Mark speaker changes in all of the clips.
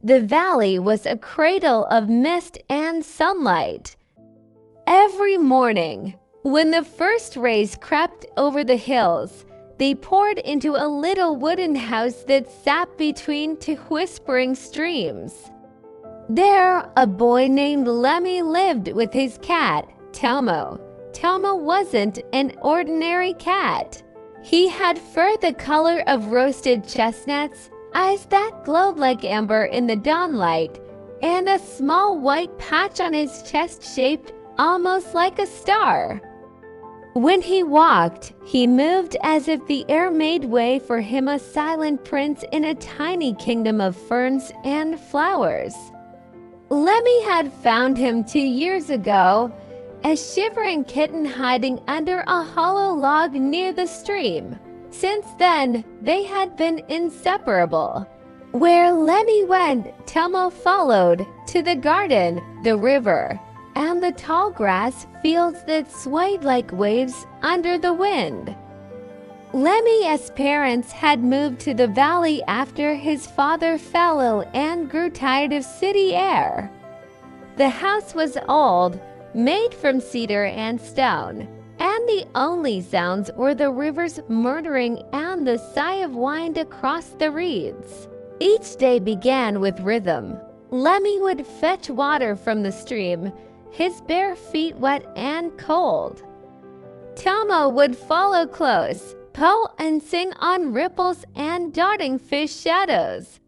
Speaker 1: The valley was a cradle of mist and sunlight. Every morning, when the first rays crept over the hills, they poured into a little wooden house that sat between two whispering streams. There, a boy named Lemi lived with his cat, Tomo. Tomo wasn't an ordinary cat. He had fur the color of roasted chestnuts, eyes that glowed like amber in the dawnlight, and a small white patch on his chest shaped almost like a star. When he walked, he moved as if the air made way for him, a silent prince in a tiny kingdom of ferns and flowers. Lemi had found him 2 years ago, a shivering kitten hiding under a hollow log near the stream. Since then, they had been inseparable. Where Lemi went, Tomo followed, to the garden, the river, and the tall grass fields that swayed like waves under the wind. Lemi's parents had moved to the valley after his father fell ill and grew tired of city air. The house was old, made from cedar and stone, and the only sounds were the river's murmuring and the sigh of wind across the reeds. Each day began with rhythm. Lemi would fetch water from the stream, his bare feet wet and cold. Tomo would follow close, pull and sing on ripples and darting fish shadows.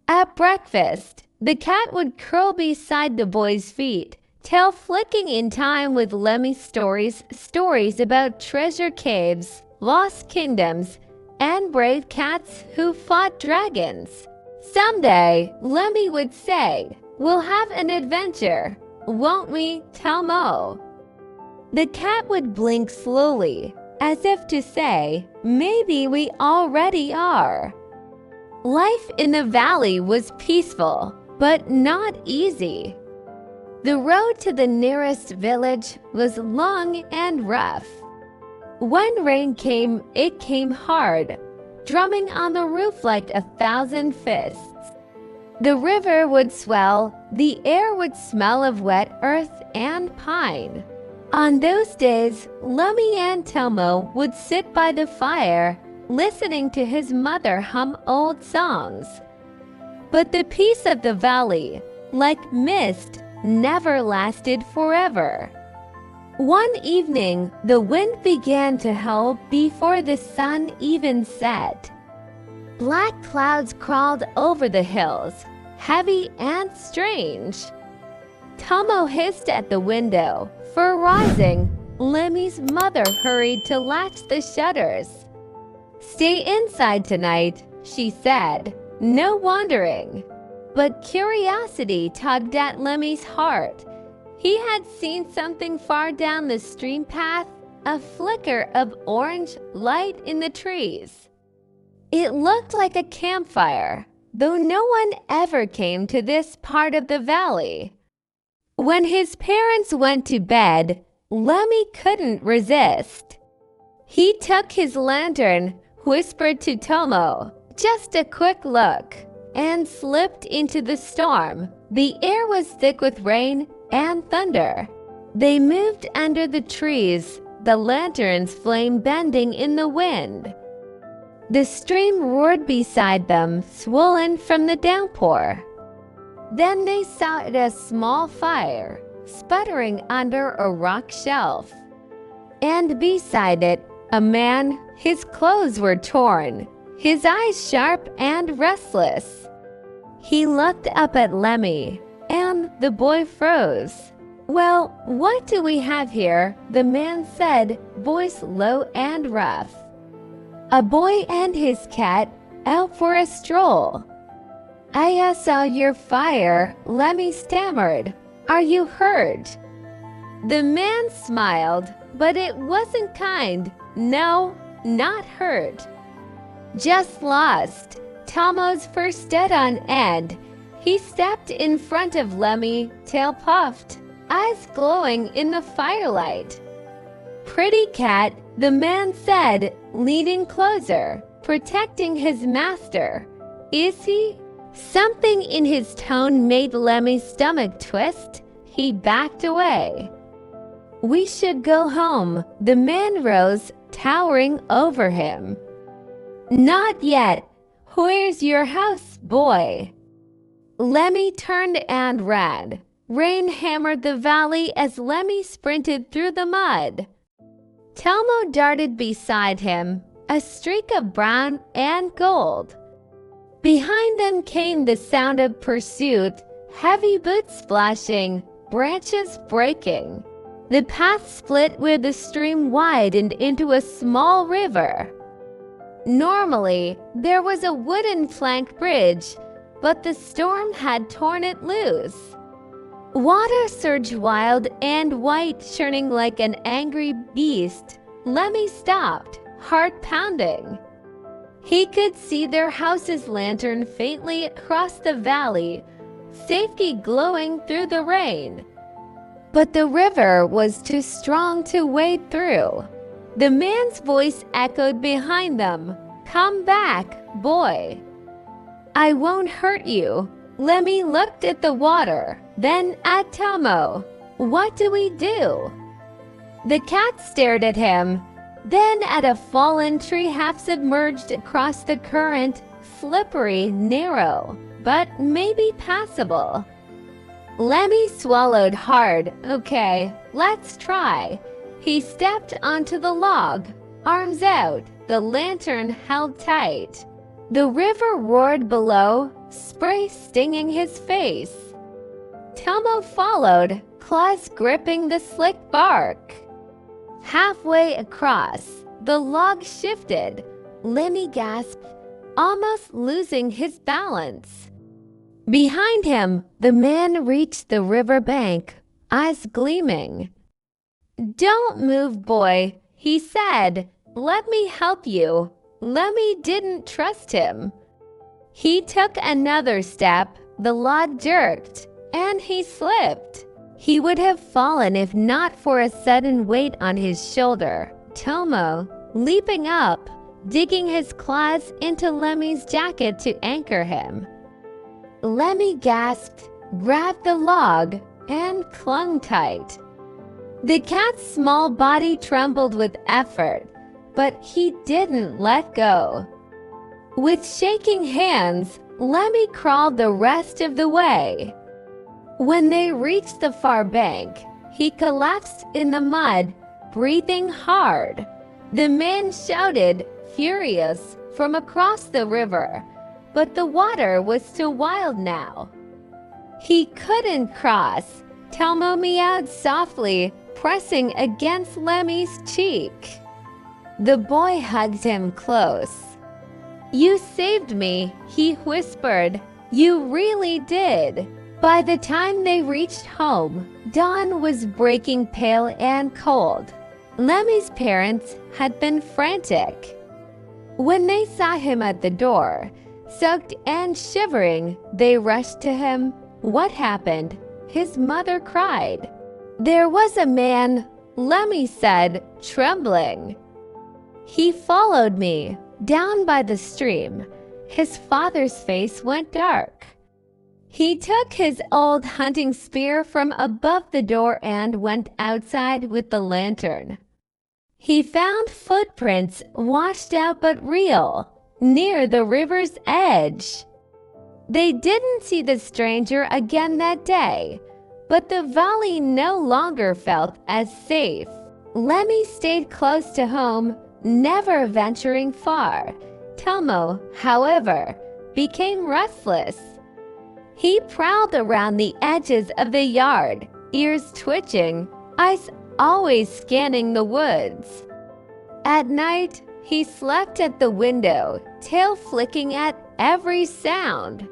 Speaker 1: At breakfast, the cat would curl beside the boy's feet, tail flicking in time with Lemi's stories about treasure caves, lost kingdoms, and brave cats who fought dragons. Someday, Lemi would say, "We'll have an adventure, won't we, Tomo?" The cat would blink slowly, as if to say, "Maybe we already are." Life in the valley was peaceful, but not easy. The road to the nearest village was long and rough. When rain came, it came hard, drumming on the roof like 1,000 fists. The river would swell, the air would smell of wet earth and pine. On those days, Lemi and Tomo would sit by the fire, listening to his mother hum old songs. But the peace of the valley, like mist, never lasted forever. One evening, the wind began to howl before the sun even set. Black clouds crawled over the hills, heavy and strange. Tomo hissed at the window. For rising, Lemi's mother hurried to latch the shutters. "Stay inside tonight," she said, "no wandering." But curiosity tugged at Lemi's heart. He had seen something far down the stream path, a flicker of orange light in the trees. It looked like a campfire, though no one ever came to this part of the valley. When his parents went to bed, Lemi couldn't resist. He took his lantern, whispered to Tomo, "Just a quick look," and slipped into the storm. The air was thick with rain and thunder. They moved under the trees, the lantern's flame bending in the wind. The stream roared beside them, swollen from the downpour. Then they saw a small fire, sputtering under a rock shelf. And beside it, a man, his clothes were torn, his eyes sharp and restless. He looked up at Lemi, and the boy froze. "Well, what do we have here?" the man said, voice low and rough. "A boy and his cat out for a stroll." "I saw your fire," Lemi stammered. "Are you hurt?" The man smiled, but it wasn't kind. "No, not hurt. Just lost." Tomo's first stood on end. He stepped in front of Lemi, tail puffed, eyes glowing in the firelight. "Pretty cat," the man said, leaning closer, protecting his master. "Is he?" Something in his tone made Lemi's stomach twist. He backed away. "We should go home." The man rose, towering over him. "Not yet. Where's your house, boy?" Lemi turned and ran. Rain hammered the valley as Lemi sprinted through the mud. Tomo darted beside him, a streak of brown and gold. Behind them came the sound of pursuit, heavy boots splashing, branches breaking. The path split where the stream widened into a small river. Normally, there was a wooden plank bridge, but the storm had torn it loose. Water surged wild and white, churning like an angry beast. Lemi stopped, heart pounding. He could see their house's lantern faintly across the valley, safety glowing through the rain. But the river was too strong to wade through. The man's voice echoed behind them. "Come back, boy. I won't hurt you." Lemi looked at the water, then at Tomo. "What do we do?" The cat stared at him, then at a fallen tree half submerged across the current, slippery, narrow, but maybe passable. Lemi swallowed hard. "Okay, let's try." He stepped onto the log, arms out, the lantern held tight. The river roared below, spray stinging his face. Tomo followed, claws gripping the slick bark. Halfway across, the log shifted. Lemi gasped, almost losing his balance. Behind him, the man reached the river bank, eyes gleaming. "Don't move, boy," he said. "Let me help you." Lemi didn't trust him. He took another step, the log jerked, and he slipped. He would have fallen if not for a sudden weight on his shoulder. Tomo, leaping up, digging his claws into Lemi's jacket to anchor him. Lemi gasped, grabbed the log, and clung tight. The cat's small body trembled with effort, but he didn't let go. With shaking hands, Lemi crawled the rest of the way. When they reached the far bank, he collapsed in the mud, breathing hard. The man shouted, furious, from across the river, but the water was too wild now. He couldn't cross. Tomo meowed softly, pressing against Lemi's cheek. The boy hugged him close. "You saved me," he whispered. "You really did." By the time they reached home, dawn was breaking pale and cold. Lemi's parents had been frantic. When they saw him at the door, soaked and shivering, they rushed to him. "What happened?" His mother cried. "There was a man," Lemi said, trembling. "He followed me down by the stream." His father's face went dark. He took his old hunting spear from above the door and went outside with the lantern. He found footprints, washed out but real, near the river's edge. They didn't see the stranger again that day, but the valley no longer felt as safe. Lemi stayed close to home, never venturing far. Tomo, however, became restless. He prowled around the edges of the yard, ears twitching, eyes always scanning the woods. At night, he slept at the window, tail flicking at every sound.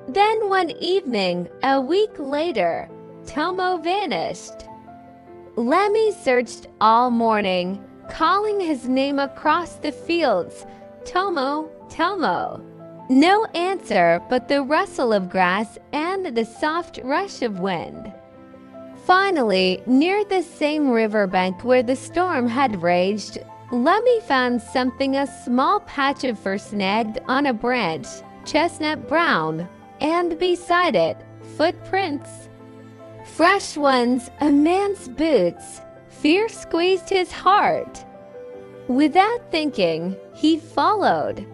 Speaker 1: Then one evening, a week later, Tomo vanished. Lemi searched all morning, calling his name across the fields. "Tomo, Tomo." No answer but the rustle of grass and the soft rush of wind. Finally, near the same riverbank where the storm had raged, Lemi found something, a small patch of fur snagged on a branch. chestnut brown, and beside it, footprints. Fresh ones, a man's boots. Fear squeezed his heart. Without thinking, he followed.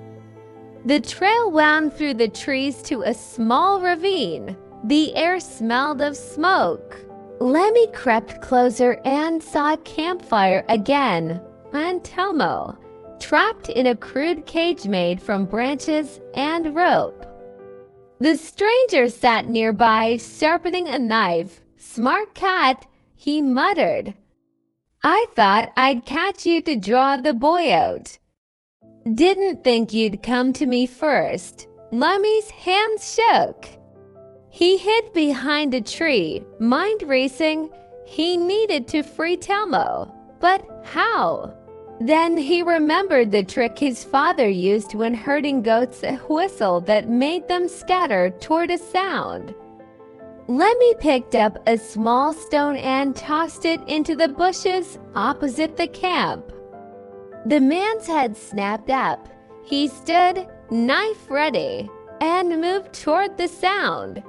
Speaker 1: The trail wound through the trees to a small ravine. The air smelled of smoke. Lemi crept closer and saw a campfire again, and Tomo, trapped in a crude cage made from branches and rope. The stranger sat nearby, sharpening a knife. "Smart cat," he muttered. "I thought I'd catch you to draw the boy out. Didn't think you'd come to me first." Lemi's hands shook. He hid behind a tree, mind racing. He needed to free Tomo, but how? Then he remembered the trick his father used when herding goats, a whistle that made them scatter toward a sound. Lemi picked up a small stone and tossed it into the bushes opposite the camp. The man's head snapped up. He stood, knife ready, and moved toward the sound.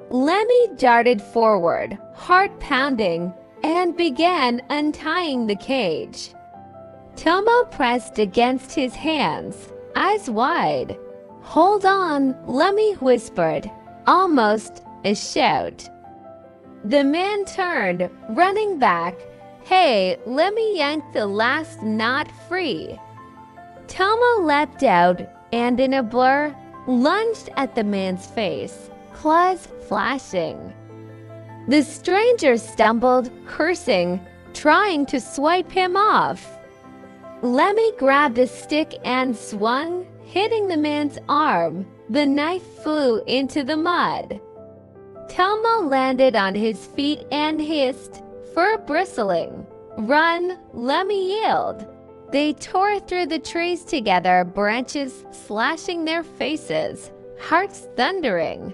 Speaker 1: Lemi darted forward, heart pounding, and began untying the cage. Tomo pressed against his hands, eyes wide. "Hold on," Lemi whispered, almost a shout. The man turned, running back. "Hey!" Lemi yanked the last knot free. Tomo leapt out and, in a blur, lunged at the man's face, claws flashing. The stranger stumbled, cursing, trying to swipe him off. Lemi grabbed a stick and swung, hitting the man's arm. The knife flew into the mud. Tomo landed on his feet and hissed, fur bristling. "Run!" Lemi yelled. They tore through the trees together, branches slashing their faces, hearts thundering.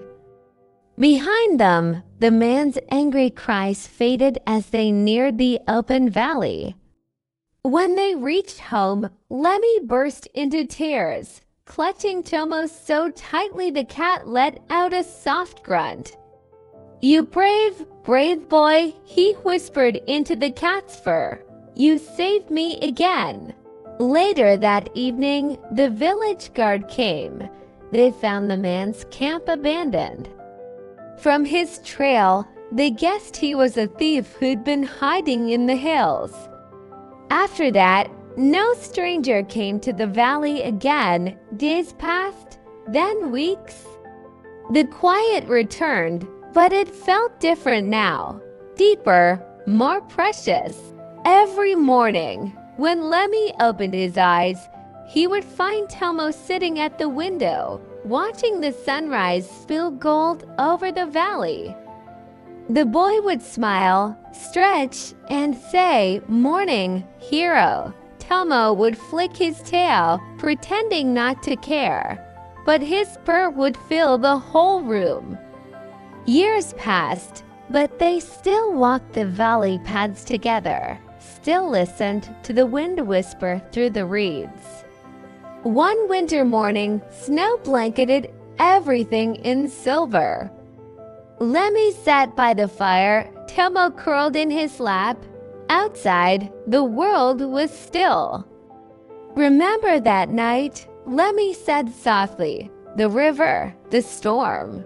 Speaker 1: Behind them, the man's angry cries faded as they neared the open valley. When they reached home, Lemi burst into tears, clutching Tomo so tightly the cat let out a soft grunt. "You brave, brave boy," he whispered into the cat's fur. "You saved me again." Later that evening, the village guard came. They found the man's camp abandoned. From his trail, they guessed he was a thief who'd been hiding in the hills. After that, no stranger came to the valley again. Days passed, then weeks. The quiet returned, but it felt different now. Deeper, more precious. Every morning, when Lemi opened his eyes, he would find Tomo sitting at the window, watching the sunrise spill gold over the valley. The boy would smile, stretch, and say, "Morning, hero." Tomo would flick his tail, pretending not to care, but his purr would fill the whole room. Years passed, but they still walked the valley paths together, still listened to the wind whisper through the reeds. One winter morning, snow blanketed everything in silver. Lemi sat by the fire, Tomo curled in his lap. Outside, the world was still. "Remember that night?" Lemi said softly. "The river, the storm."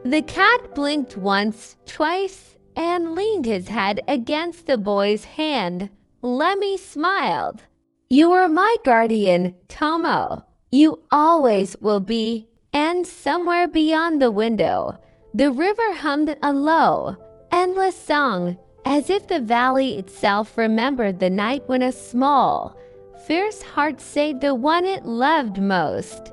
Speaker 1: The cat blinked once, twice, and leaned his head against the boy's hand. Lemi smiled. "You are my guardian, Tomo. You always will be." And somewhere beyond the window, the river hummed a low, endless song, as if the valley itself remembered the night when a small, fierce heart saved the one it loved most.